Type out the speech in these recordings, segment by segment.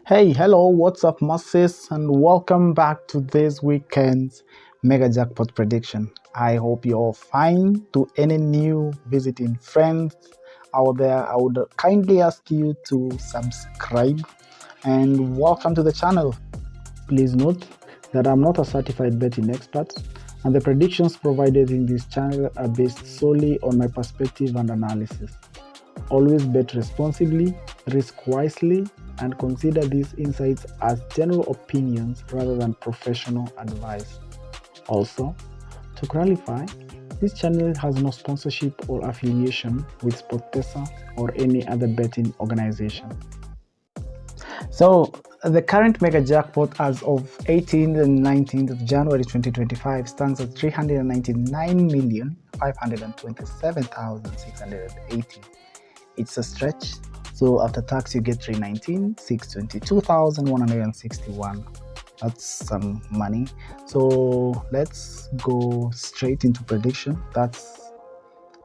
Hey, hello, what's up, masses, and welcome back to this weekend's Mega Jackpot prediction. I hope you're fine. To any new visiting friends out there, I would kindly ask you to subscribe and welcome to the channel. Please note that I'm not a certified betting expert, and the predictions provided in this channel are based solely on my perspective and analysis. Always bet responsibly, risk wisely, and consider these insights as general opinions rather than professional advice. Also, to clarify, this channel has no sponsorship or affiliation with SPORTPESA or any other betting organization. So, the current mega jackpot as of 18th and 19th of January 2025 stands at 399,527,680. It's a stretch. So after tax, you get 319, 622,161. That's some money. So let's go straight into prediction. That's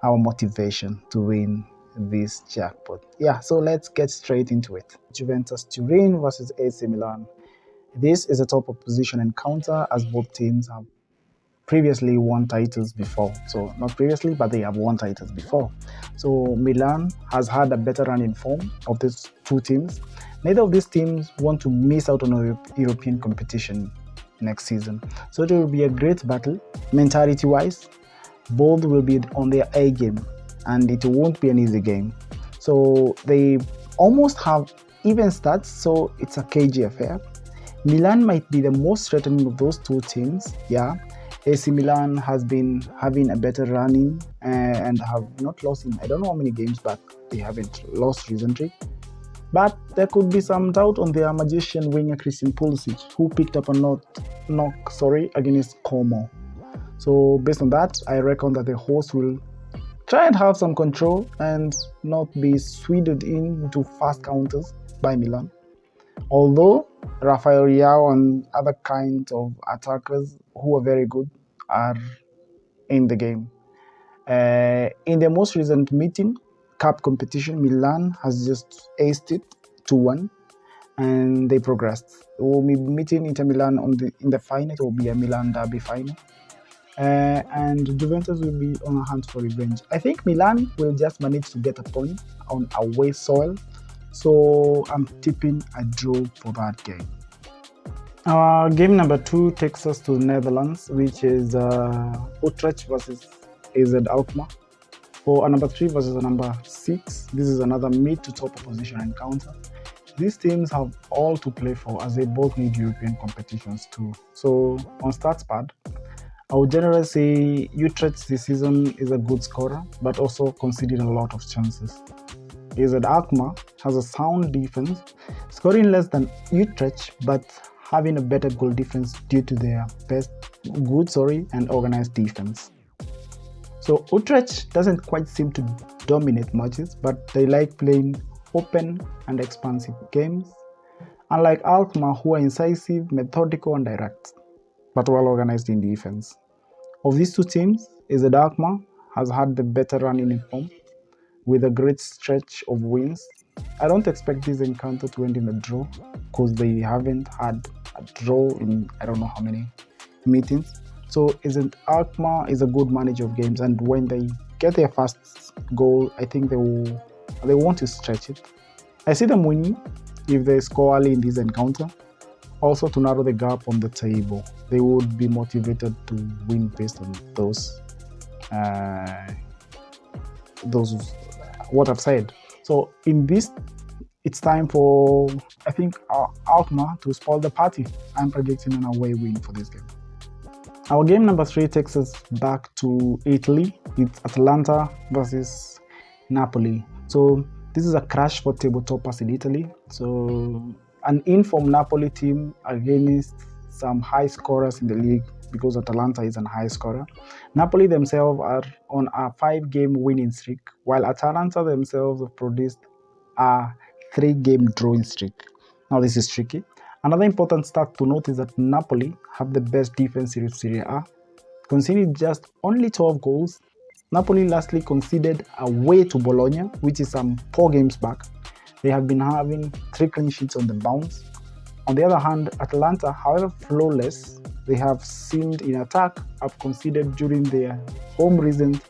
our motivation to win this jackpot. Yeah, so let's get straight into it. Juventus Turin versus AC Milan. This is a top opposition encounter as both teams have previously won titles before. So not previously, but they have won titles before. So Milan has had a better run in form of these two teams. Neither of these teams want to miss out on a European competition next season. So it will be a great battle. Mentality-wise, both will be on their A game, and it won't be an easy game. So they almost have even stats, so it's a cagey affair. Milan might be the most threatening of those two teams, yeah. AC Milan has been having a better running and have not lost in I don't know how many games, but they haven't lost recently. But there could be some doubt on their magician winger Christian Pulisic, who picked up a knock against Como. So based on that, I reckon that the host will try and have some control and not be swindled into fast counters by Milan. Although Rafael Leao and other kinds of attackers who are very good are in the game. In the most recent meeting, cup competition, Milan has just aced it 2-1 and they progressed. They will be meeting Inter Milan in the final. It will be a Milan derby final. And Juventus will be on a hunt for revenge. I think Milan will just manage to get a point on away soil. So I'm tipping a draw for that game. Game number 2 takes us to the Netherlands, which is Utrecht versus AZ Alkmaar. For a number 3 versus a number 6, this is another mid to top opposition encounter. These teams have all to play for as they both need European competitions too. So on stats pad, I would generally say Utrecht this season is a good scorer, but also conceding a lot of chances. AZ Alkmaar has a sound defense, scoring less than Utrecht, but having a better goal difference due to their good and organized defense. So Utrecht doesn't quite seem to dominate matches, but they like playing open and expansive games, unlike Alkmaar, who are incisive, methodical and direct, but well organized in defense. Of these two teams, AZ Alkmaar has had the better running in form, with a great stretch of wins. I don't expect this encounter to end in a draw because they haven't had a draw in I don't know how many meetings. So Alkmaar is a good manager of games, and when they get their first goal, I think they want to stretch it. I see them winning if they score early in this encounter. Also to narrow the gap on the table. They would be motivated to win based on those what I've said. So in this, it's time for, I think, Alkmaar to spoil the party. I'm predicting an away win for this game. Our game number 3 takes us back to Italy. It's Atalanta versus Napoli. So this is a crash for table toppers in Italy. So an informed Napoli team against some high scorers in the league, because Atalanta is a high scorer. Napoli themselves are on a 5-game winning streak, while Atalanta themselves have produced a 3-game drawing streak. Now this is tricky. Another important stat to note is that Napoli have the best defense in Serie A, conceding just only 12 goals. Napoli lastly conceded away to Bologna, which is some 4 games back. They have been having 3 clean sheets on the bounce. On the other hand, Atalanta, however flawless they have seemed in attack, have conceded during their home recent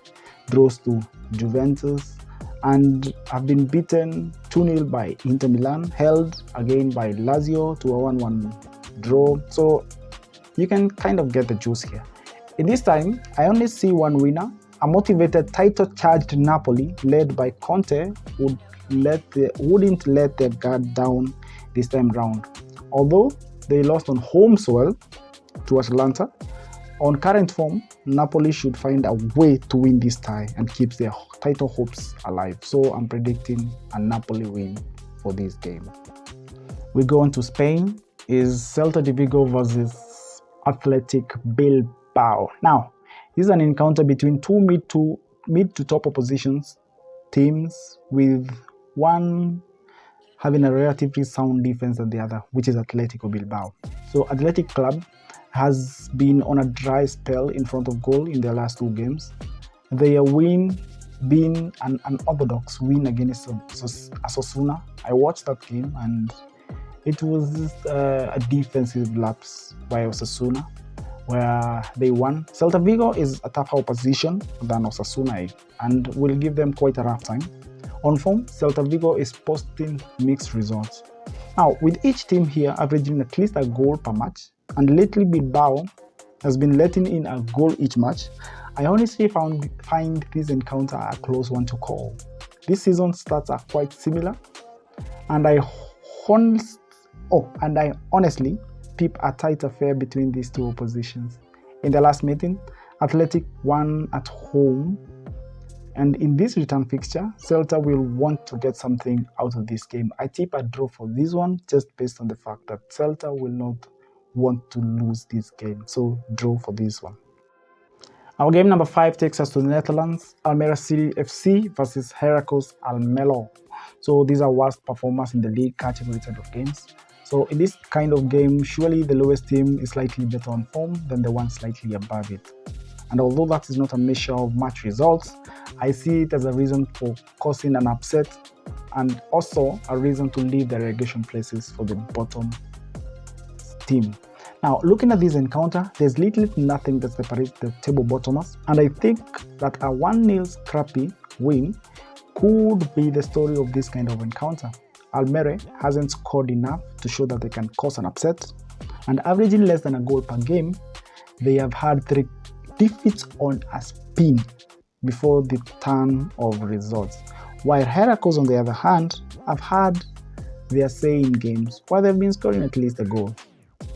draws to Juventus and have been beaten 2-0 by Inter Milan, held again by Lazio to a 1-1 draw. So you can kind of get the juice here. In this time, I only see one winner. A motivated, title-charged Napoli, led by Conte, wouldn't let their guard down this time round. Although they lost on home soil to Atalanta, on current form, Napoli should find a way to win this tie and keep their title hopes alive. So I'm predicting a Napoli win for this game. We go on to Spain. Is Celta de Vigo versus Athletic Bilbao. Now, this is an encounter between two mid to top oppositions teams, with one having a relatively sound defense than the other, which is Atletico Bilbao. So Athletic Club has been on a dry spell in front of goal in their last 2 games. Their win being an unorthodox win against Osasuna. I watched that game and it was a defensive lapse by Osasuna where they won. Celta Vigo is a tougher opposition than Osasuna and will give them quite a rough time. On form, Celta Vigo is posting mixed results. Now, with each team here averaging at least a goal per match, and lately Bilbao has been letting in a goal each match, I honestly find this encounter a close one to call. This season's stats are quite similar, and I honestly peep a tight affair between these two oppositions. In the last meeting, Athletic won at home, and in this return fixture, Celta will want to get something out of this game. I tip a draw for this one just based on the fact that Celta will not want to lose this game. So draw for this one. Our game number 5 takes us to the Netherlands. Almere City FC versus Heracles Almelo. So these are worst performers in the league category type of games. So in this kind of game, surely the lowest team is slightly better on form than the one slightly above it. And although that is not a measure of match results, I see it as a reason for causing an upset and also a reason to leave the relegation places for the bottom team. Now, looking at this encounter, there's little to nothing that separates the table bottomers, and I think that a 1-0 scrappy win could be the story of this kind of encounter. Almere hasn't scored enough to show that they can cause an upset, and averaging less than a goal per game, they have had 3 defeats on a spin before the turn of results. While Heracles, on the other hand, have had their say in games where they've been scoring at least a goal.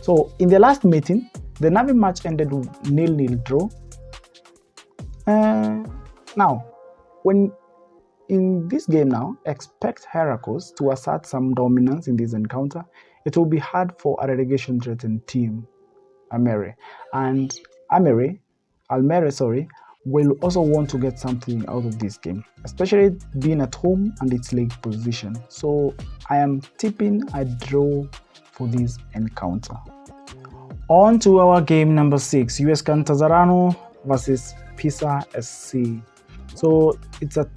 So in the last meeting, the Navi match ended with 0-0 draw. Now, when in this game now, expect Heracles to assert some dominance in this encounter. It will be hard for a relegation-threatened team, Almere, will also want to get something out of this game, especially being at home and its league position. So I am tipping a draw for this encounter. On to our game number 6, US Catanzaro versus Pisa SC. So it's a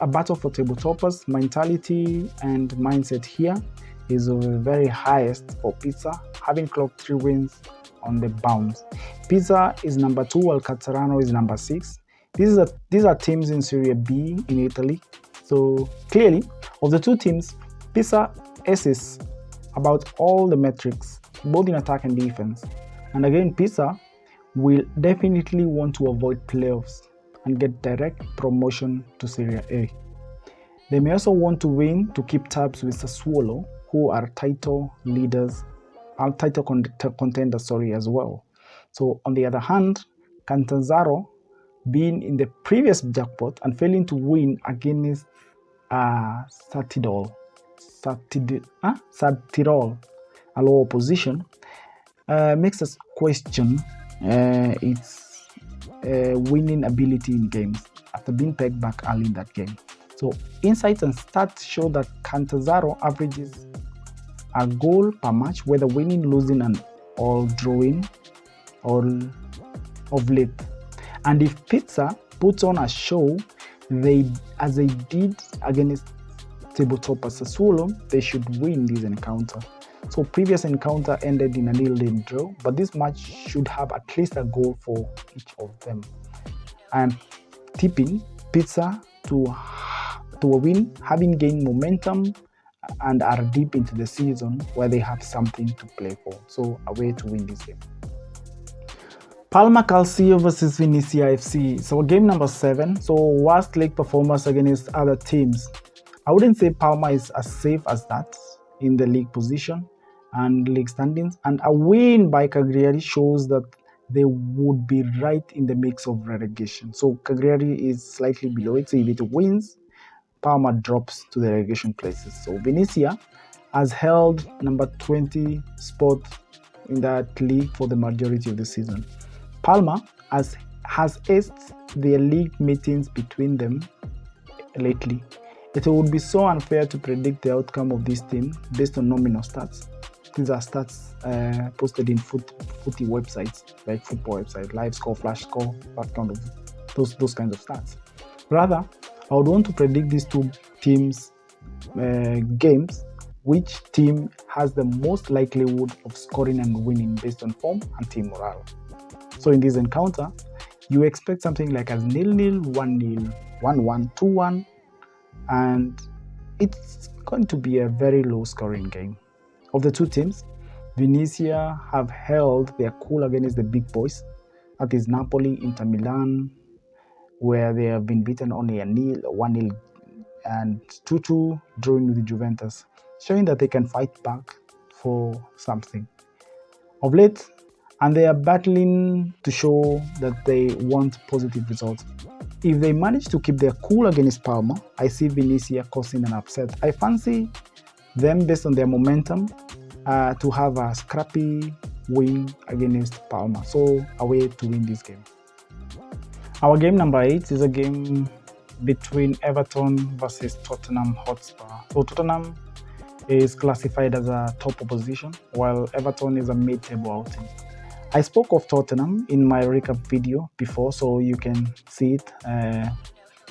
battle for table toppers. Mentality and mindset here is of the very highest for Pisa, having clocked 3 wins on the bounce. Pisa is number 2 while Catanzaro is number 6. These are teams in Serie B in Italy. So clearly, of the 2 teams, Pisa aces about all the metrics, both in attack and defense. And again, Pisa will definitely want to avoid playoffs and get direct promotion to Serie A. They may also want to win to keep tabs with Sassuolo, who are title contenders as well. So on the other hand, Catanzaro, being in the previous jackpot and failing to win against Satirol, a low opposition, makes us question its winning ability in games after being pegged back early in that game. So insights and stats show that Catanzaro averages a goal per match, whether winning, losing, and all drawing of late. And if Pisa puts on a show, as they did against table topper Sassuolo, they should win this encounter. So previous encounter ended in a 0-0 draw, but this match should have at least a goal for each of them. I am tipping Pisa to a win, having gained momentum and are deep into the season where they have something to play for. So away to win this game. Parma Calcio versus Venezia FC. So game number 7. So worst league performance against other teams. I wouldn't say Parma is as safe as that in the league position and league standings. And a win by Cagliari shows that they would be right in the mix of relegation. So Cagliari is slightly below it. So if it wins, Parma drops to the relegation places. So Venezia has held number 20 spot in that league for the majority of the season. Parma has aced their league meetings between them lately. It would be so unfair to predict the outcome of this team based on nominal stats. These are stats posted in footy websites, like football websites, live score, flash score, that kind of those kinds of stats. Rather, I would want to predict these two teams' games, which team has the most likelihood of scoring and winning based on form and team morale. So in this encounter, you expect something like a 0-0, 1-0, 1-1, 2-1, and it's going to be a very low scoring game. Of the two teams, Venezia have held their cool against the big boys, that is Napoli, Inter Milan, where they have been beaten only 1-0, and 2-2 drawing with Juventus, showing that they can fight back for something. Of late, and they are battling to show that they want positive results. If they manage to keep their cool against Parma, I see Venezia causing an upset. I fancy them based on their momentum to have a scrappy win against Parma. So away to win this game. Our game number 8 is a game between Everton versus Tottenham Hotspur. So Tottenham is classified as a top opposition, while Everton is a mid-table outing. I spoke of Tottenham in my recap video before, so you can see it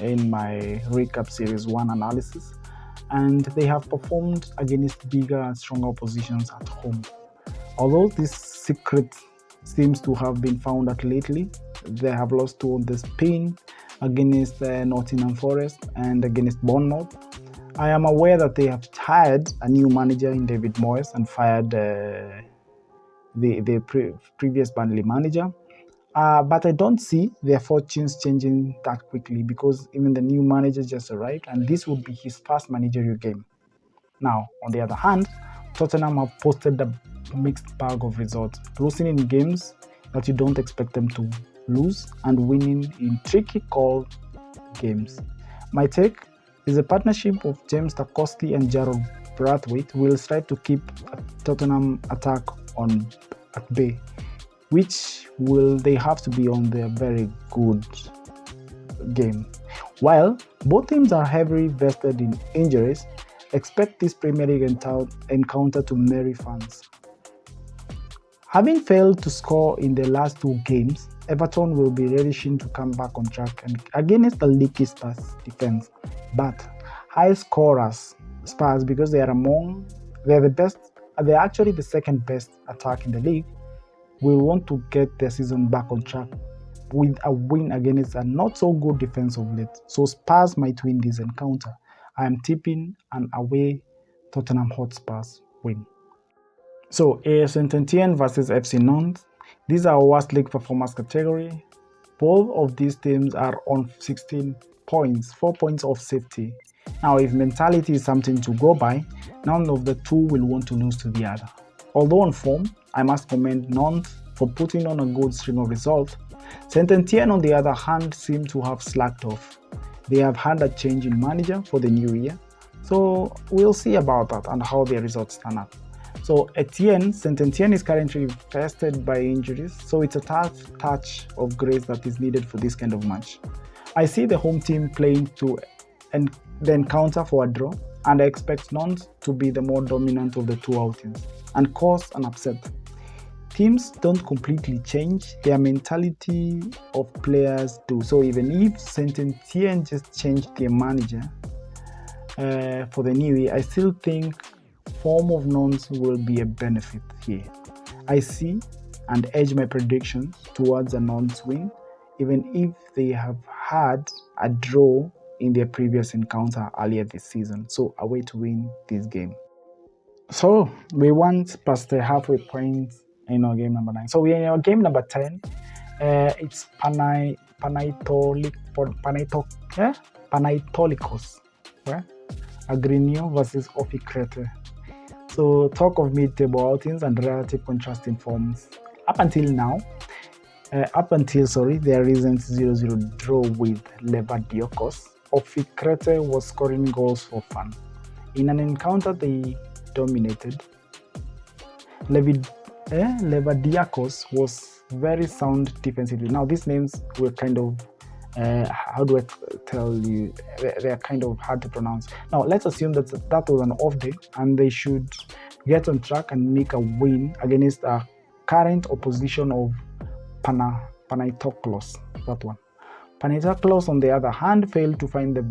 in my recap series 1 analysis. And they have performed against bigger and stronger oppositions at home. Although this secret seems to have been found out lately, they have lost to the Spain against Nottingham Forest and against Bournemouth. I am aware that they have hired a new manager in David Moyes and fired the previous Burnley manager, but I don't see their fortunes changing that quickly because even the new manager just arrived and this would be his first managerial game. Now, on the other hand, Tottenham have posted a mixed bag of results, losing in games that you don't expect them to lose and winning in tricky called games. My take is a partnership of James Tarkowski and Jarrod Brathwaite will strive to keep a Tottenham attack at bay, which will they have to be on their very good game. While both teams are heavily vested in injuries, expect this Premier League encounter to merry fans. Having failed to score in the last 2 games, Everton will be relishing to come back on track and against the leaky Spurs defense. But high scorers Spurs, because they're actually the second best attack in the league, will want to get their season back on track with a win against a not so good defense of late. So Spurs might win this encounter. I am tipping an away Tottenham Hotspurs win. So Saint-Etienne versus FC Nantes. These are our worst league performance category. Both of these teams are on 16 points, 4 points off safety. Now, if mentality is something to go by, none of the two will want to lose to the other. Although on form, I must commend Nantes for putting on a good string of results. Saint-Etienne, on the other hand, seem to have slacked off. They have had a change in manager for the new year, so we'll see about that and how their results turn out. So Saint-Etienne is currently infested by injuries, so it's a tough touch of grace that is needed for this kind of match. I see the home team playing to the encounter for a draw, and I expect Nantes to be the more dominant of the two outings and cause an upset. Teams don't completely change, their mentality of players do. So even if Saint-Etienne just changed their manager, for the new year, I still think form of Nantes will be a benefit here. I see and edge my predictions towards a Nantes win, even if they have had a draw in their previous encounter earlier this season. So away to win this game. So we went past the halfway point in our game number 9. So we're in our game number 10. It's Panaitolikos, right? Agrinio versus OFI Crete. So talk of mid-table outings and relative contrasting forms. Up until their recent 0-0 draw with Levadiakos, OFI Crete was scoring goals for fun. In an encounter they dominated, Levadiakos was very sound defensively. Now these names were kind of, how do I tell you, they're kind of hard to pronounce. Now let's assume that was an off day and they should get on track and make a win against a current opposition of Panaitolikos. That one. Panaitolikos, on the other hand, failed to find the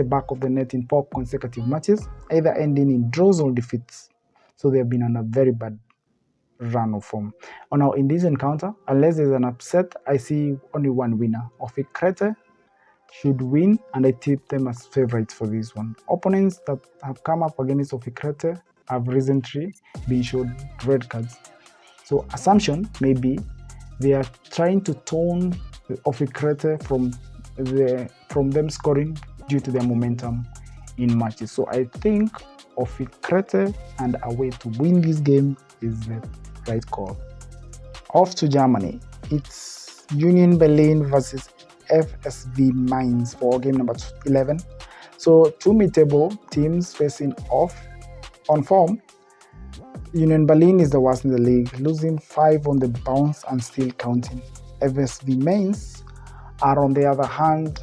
back of the net in 4 consecutive matches, either ending in draws or defeats. So they have been on a very bad run of form. Now in this encounter, unless there's an upset, I see only one winner. OFI Crete should win, and I tip them as favorites for this one. Opponents that have come up against OFI Crete have recently been showed red cards. So assumption may be they are trying to tone OFI Crete from them scoring due to their momentum in matches. So I think OFI Crete and away to win this game is the right call. Off to Germany. It's Union Berlin versus FSV Mainz for game number 11. So two mid-table teams facing off on form. Union Berlin is the worst in the league, losing 5 on the bounce and still counting. FSV Mainz on the other hand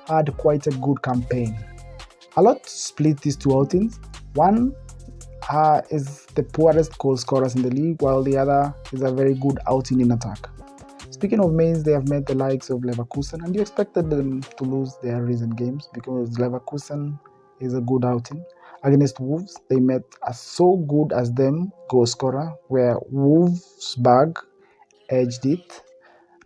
had quite a good campaign. A lot to split these two outings. One is the poorest goal scorers in the league, while the other is a very good outing in attack. Speaking of Mainz, they have met the likes of Leverkusen, and you expected them to lose their recent games because Leverkusen is a good outing. Against Wolves, they met a so good as them goal scorer, where Wolfsburg edged it.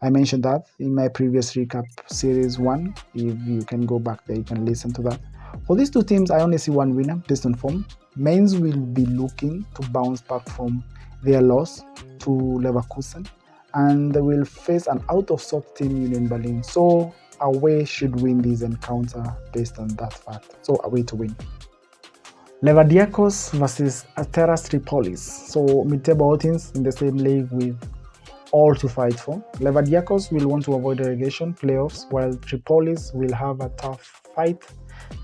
I mentioned that in my previous recap, Series 1. If you can go back there, you can listen to that. For these two teams, I only see one winner based on form. Mainz will be looking to bounce back from their loss to Leverkusen, and they will face an out-of-sort team, Union Berlin. So away should win this encounter based on that fact. So away to win. Levadiakos versus Asteras Tripolis. So mid-table outings in the same league with all to fight for. Levadiakos will want to avoid relegation playoffs, while Tripolis will have a tough fight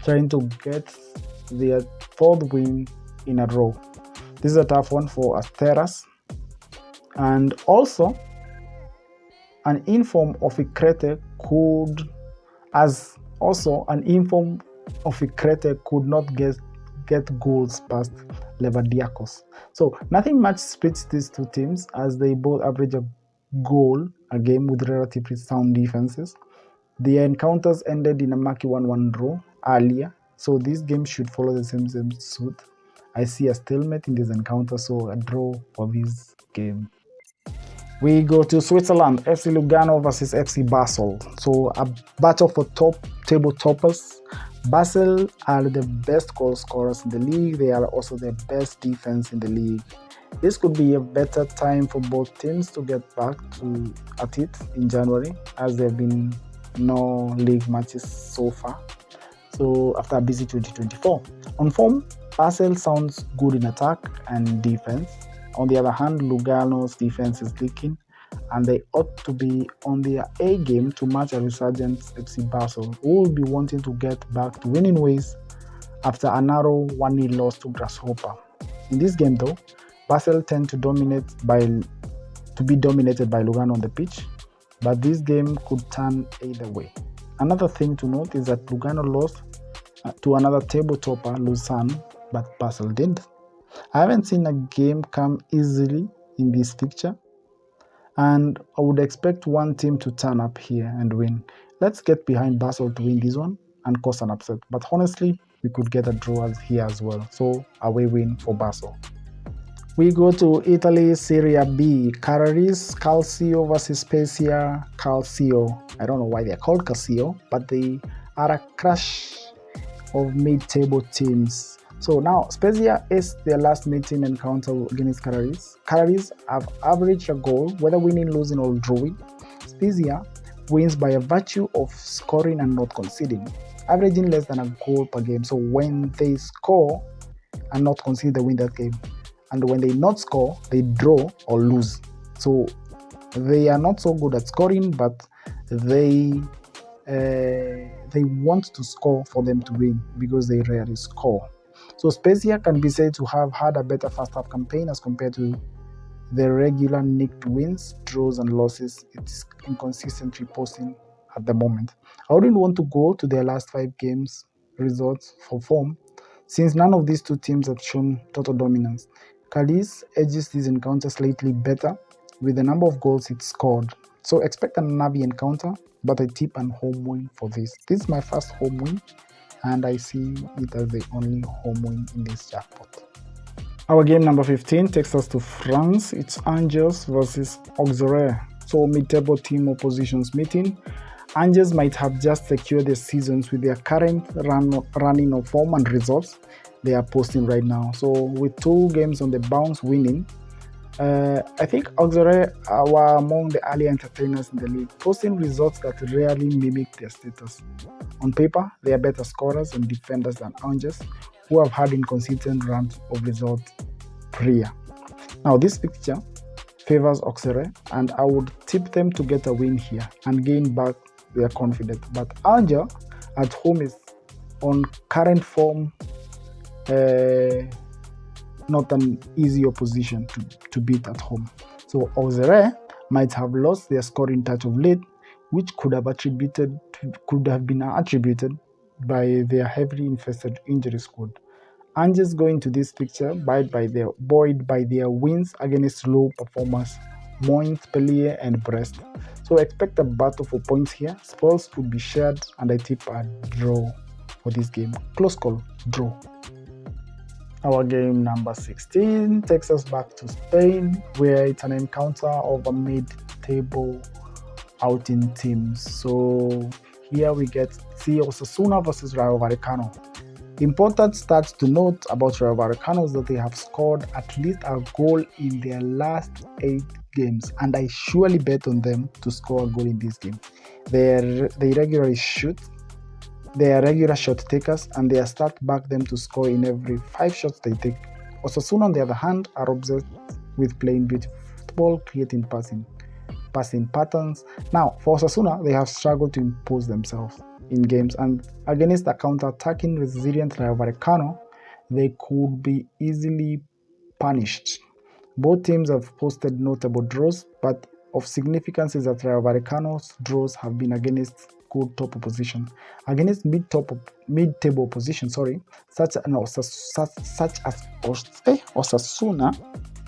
trying to get their 4th win in a row. This is a tough one for Asteras. And also, an informed OFI Crete could not get goals past Levadiakos. So nothing much splits these two teams, as they both average a goal a game with relatively sound defenses. Their encounters ended in a murky 1-1 draw earlier, so this game should follow the same suit. I see a stalemate in this encounter, so a draw for this game. We go to Switzerland, FC Lugano versus FC Basel. So a battle for top table toppers. Basel are the best goal scorers in the league. They are also the best defense in the league. This could be a better time for both teams to get back at it in January, as there have been no league matches so far. So after a busy 2024. On form, Basel sounds good in attack and defense. On the other hand, Lugano's defense is leaking, and they ought to be on their A game to match a resurgent FC Basel, who will be wanting to get back to winning ways after a narrow 1-0 loss to Grasshopper. In this game though, Basel tend to be dominated by Lugano on the pitch, but this game could turn either way. Another thing to note is that Lugano lost to another table topper, Lausanne, but Basel didn't. I haven't seen a game come easily in this fixture, and I would expect one team to turn up here and win. let's get behind Basel to win this one and cause an upset. But honestly, we could get a draw here as well. So away win for Basel. We go to Italy, Serie B. Carrarese, Calcio versus Spezia. Calcio. I don't know why they're called Calcio, but they are a crush of mid-table teams. So now Spezia is their last meeting encounter against Carrarese. Carrarese have averaged a goal, whether winning, losing, or drawing. Spezia wins by a virtue of scoring and not conceding, averaging less than a goal per game. So when they score and not concede, they win that game. And when they not score, they draw or lose. So they are not so good at scoring, but they want to score for them to win because they rarely score. So Spezia can be said to have had a better first half campaign as compared to the regular nicked wins, draws, and losses it's inconsistently posting at the moment. I wouldn't want to go to their last 5 games results for form, since none of these two teams have shown total dominance. Cadiz edges these encounters slightly better with the number of goals it scored. So expect a Navi encounter, but I tip an home win for this. This is my first home win, and I see it as the only home win in this jackpot. Our game number 15 takes us to France. It's Angers versus Auxerre. So mid-table team oppositions meeting. Angers might have just secured their seasons with their current running of form and results they are posting right now. So with 2 games on the bounce winning, I think Auxerre were among the early entertainers in the league, posting results that rarely mimic their status. On paper, they are better scorers and defenders than Angers, who have had inconsistent runs of results prior. Now this picture favors Auxerre, and I would tip them to get a win here and gain back their confidence. But Angers at home is on current form, not an easy opposition to beat at home. So Auxerre might have lost their scoring touch of late, which could have been attributed by their heavily infested injury squad. Angers go into this picture buoyed by their wins against low performers Montpellier and Brest. So expect a battle for points here. Spoils could be shared, and I tip a draw for this game. Close call, draw. Our game number 16 takes us back to Spain, where it's an encounter of a mid-table outing teams. So here we see Osasuna versus Rayo Vallecano. Important stats to note about Rayo Vallecano is that they have scored at least a goal in their last 8 games, and I surely bet on them to score a goal in this game. They regularly shoot. They are regular shot takers, and their stats back them to score in every 5 shots they take. Osasuna, on the other hand, are obsessed with playing beautiful football, creating passing patterns. Now, for Osasuna, they have struggled to impose themselves in games, and against a counter-attacking resilient Rayo Vallecano, they could be easily punished. Both teams have posted notable draws, but of significance is that Rayo Vallecano's draws have been against good top opposition. Against mid-table opposition, such as Osasuna,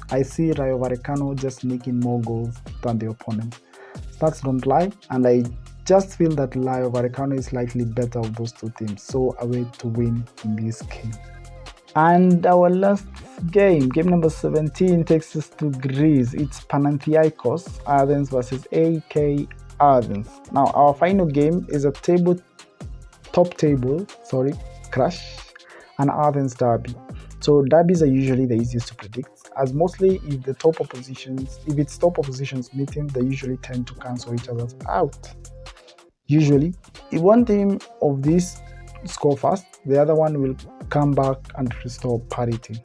I see Rayo Vallecano just making more goals than the opponent. Stats don't lie, and I just feel that Rayo Vallecano is slightly better of those two teams, so away to win in this game. And our last game number 17, takes us to Greece. It's Panathinaikos Athens versus AEK Athens. Now, our final game is a top table crash, an Athens derby. So derbies are usually the easiest to predict, as mostly if it's top oppositions meeting, they usually tend to cancel each other out. Usually, if one team of these score fast, the other one will come back and restore parity.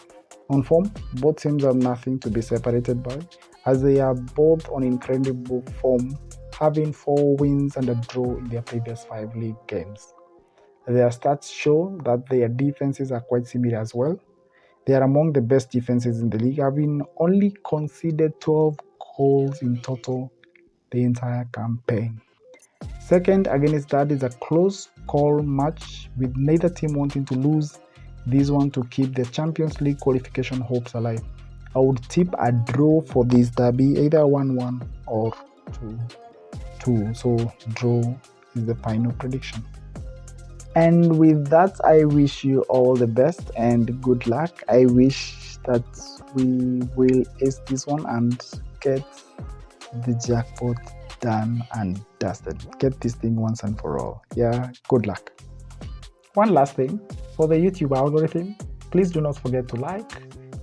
On form, both teams have nothing to be separated by, as they are both on incredible form, having 4 wins and a draw in their previous 5 league games. Their stats show that their defenses are quite similar as well. They are among the best defenses in the league, having only conceded 12 goals in total the entire campaign. Second against that is a close call match, with neither team wanting to lose this one to keep their Champions League qualification hopes alive. I would tip a draw for this derby, either 1-1 or 2-2. So draw is the final prediction. And with that, I wish you all the best and good luck. I wish that we will ace this one and get the jackpot done and dusted. Get this thing once and for all. Yeah, good luck. One last thing, for the YouTube algorithm, please do not forget to like,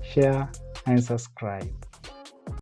share, and subscribe.